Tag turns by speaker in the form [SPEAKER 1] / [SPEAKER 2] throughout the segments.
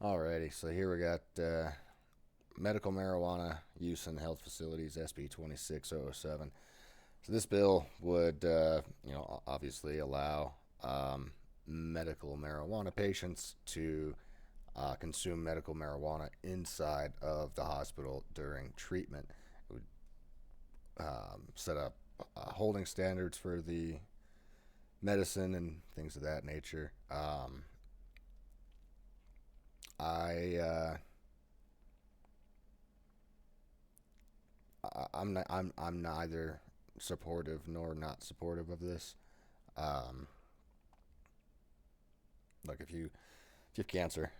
[SPEAKER 1] Alrighty, so here we got medical marijuana use in health facilities, SB 26007. So this bill would, obviously allow medical marijuana patients to consume medical marijuana inside of the hospital during treatment. It would set up holding standards for the medicine and things of that nature. I I'm neither supportive nor not supportive of this. Um, like if you have cancer,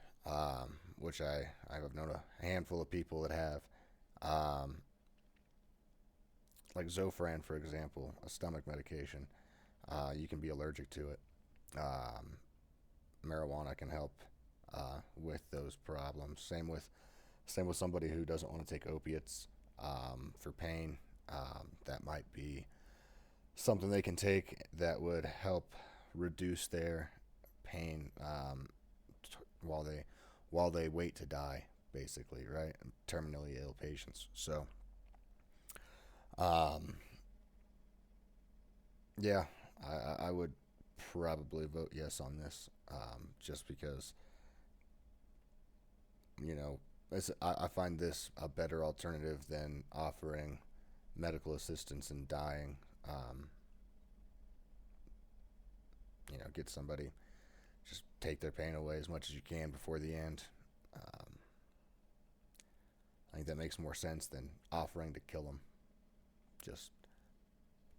[SPEAKER 1] which I have known a handful of people that have, um, like Zofran, for example, a stomach medication, you can be allergic to it. Um, Marijuana can help with those problems. Same with somebody who doesn't want to take opiates for pain. That might be something they can take that would help reduce their pain while they wait to die, basically, right? Terminally ill patients. So, um, yeah, I would probably vote yes on this, just because you know I find this a better alternative than offering medical assistance in dying. Um, get somebody, just take their pain away as much as you can before the end. Um, I think that makes more sense than offering to kill them. Just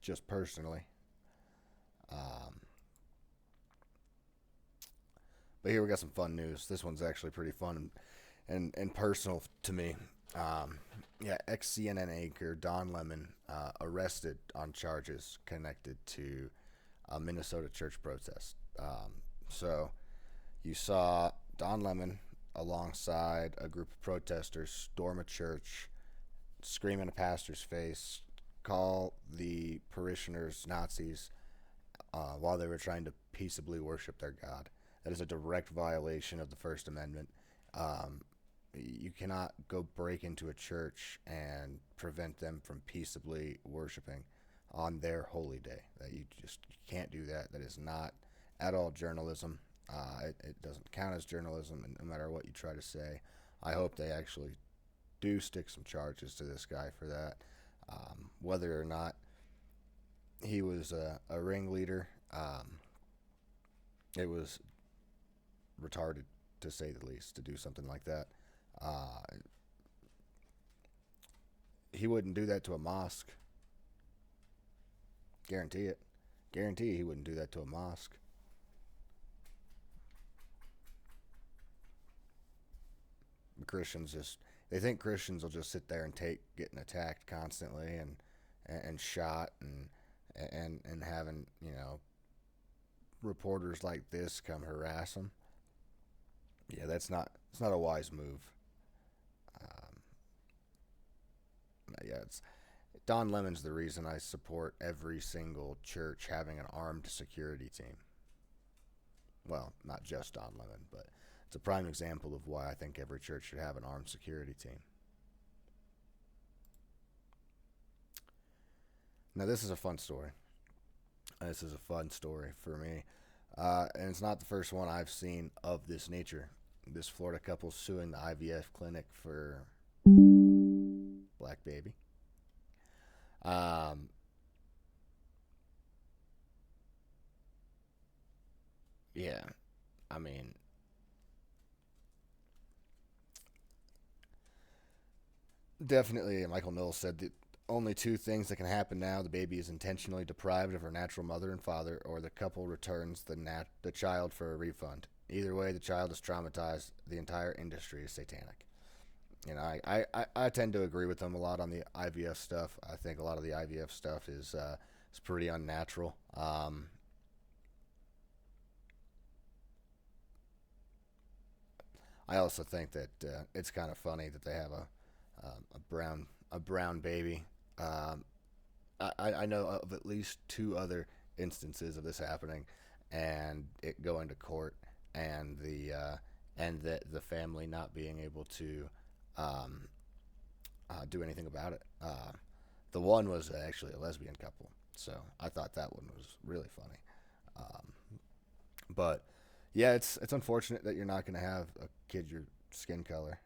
[SPEAKER 1] just personally. Um, but here we got some fun news. This one's actually pretty fun and personal to me. Um, yeah, ex CNN anchor Don Lemon arrested on charges connected to a Minnesota church protest. So you saw Don Lemon alongside a group of protesters storm a church, scream in a pastor's face, call the parishioners Nazis while they were trying to peaceably worship their God. That is a direct violation of the First Amendment. Um, you cannot go break into a church and prevent them from peaceably worshiping on their holy day. That you can't do that. That is not at all journalism. It doesn't count as journalism, and no matter what you try to say, I hope they actually do stick some charges to this guy for that. Whether or not he was a ringleader, it was retarded to say the least to do something like that. Uh, he wouldn't do that to a mosque. Guarantee it. Guarantee he wouldn't do that to a mosque. Christians just they think Christians will just sit there and take getting attacked constantly and shot and having reporters like this come harass them. Yeah, it's not a wise move. Um, yeah, it's Don Lemon's the reason I support every single church having an armed security team. Well, not just Don Lemon, but it's a prime example of why I think every church should have an armed security team. Now, this is a fun story. This is a fun story for me. And it's not the first one I've seen of this nature. This Florida couple suing the IVF clinic for black baby. Um, yeah, I mean, definitely. Michael Knowles said that only two things that can happen now: the baby is intentionally deprived of her natural mother and father, or the couple returns the child for a refund. Either way, the child is traumatized. The entire industry is satanic. I tend to agree with them a lot on the IVF stuff. I think a lot of the IVF stuff is pretty unnatural. I also think that it's kind of funny that they have a brown baby. Um, I know of at least two other instances of this happening, and it going to court, and and the family not being able to um, do anything about it. The one was actually a lesbian couple, so I thought that one was really funny. Um, but yeah, it's unfortunate that you're not going to have a kid your skin color.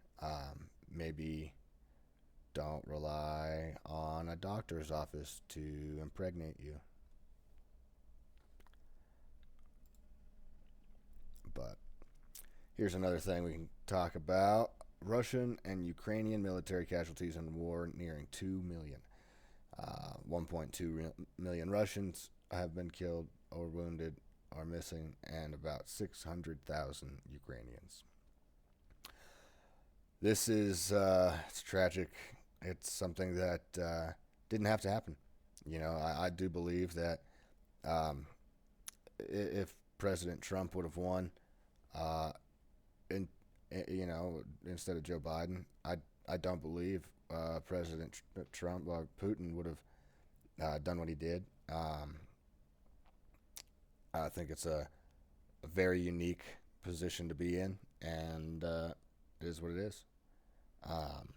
[SPEAKER 1] Maybe don't rely on a doctor's office to impregnate you. But here's another thing we can talk about: Russian and Ukrainian military casualties in war nearing 2 million. 1.2 million Russians have been killed or wounded or missing, and about 600,000 Ukrainians. This is it's tragic. It's something that didn't have to happen. I do believe that um, if President Trump would have won, uh, in, instead of Joe Biden, I don't believe President Trump or Putin would have done what he did. I think it's a very unique position to be in, and it is what it is. Um,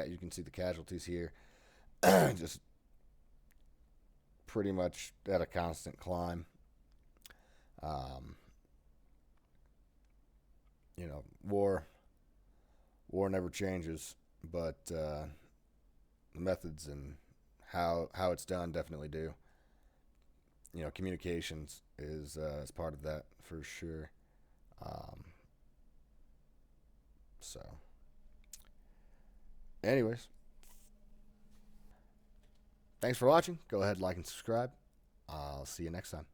[SPEAKER 1] you can see the casualties here, just pretty much at a constant climb. Um, war never changes, but the methods and how it's done definitely do. Communications is part of that for sure. Um, so, anyways, thanks for watching. Go ahead, like, and subscribe. I'll see you next time.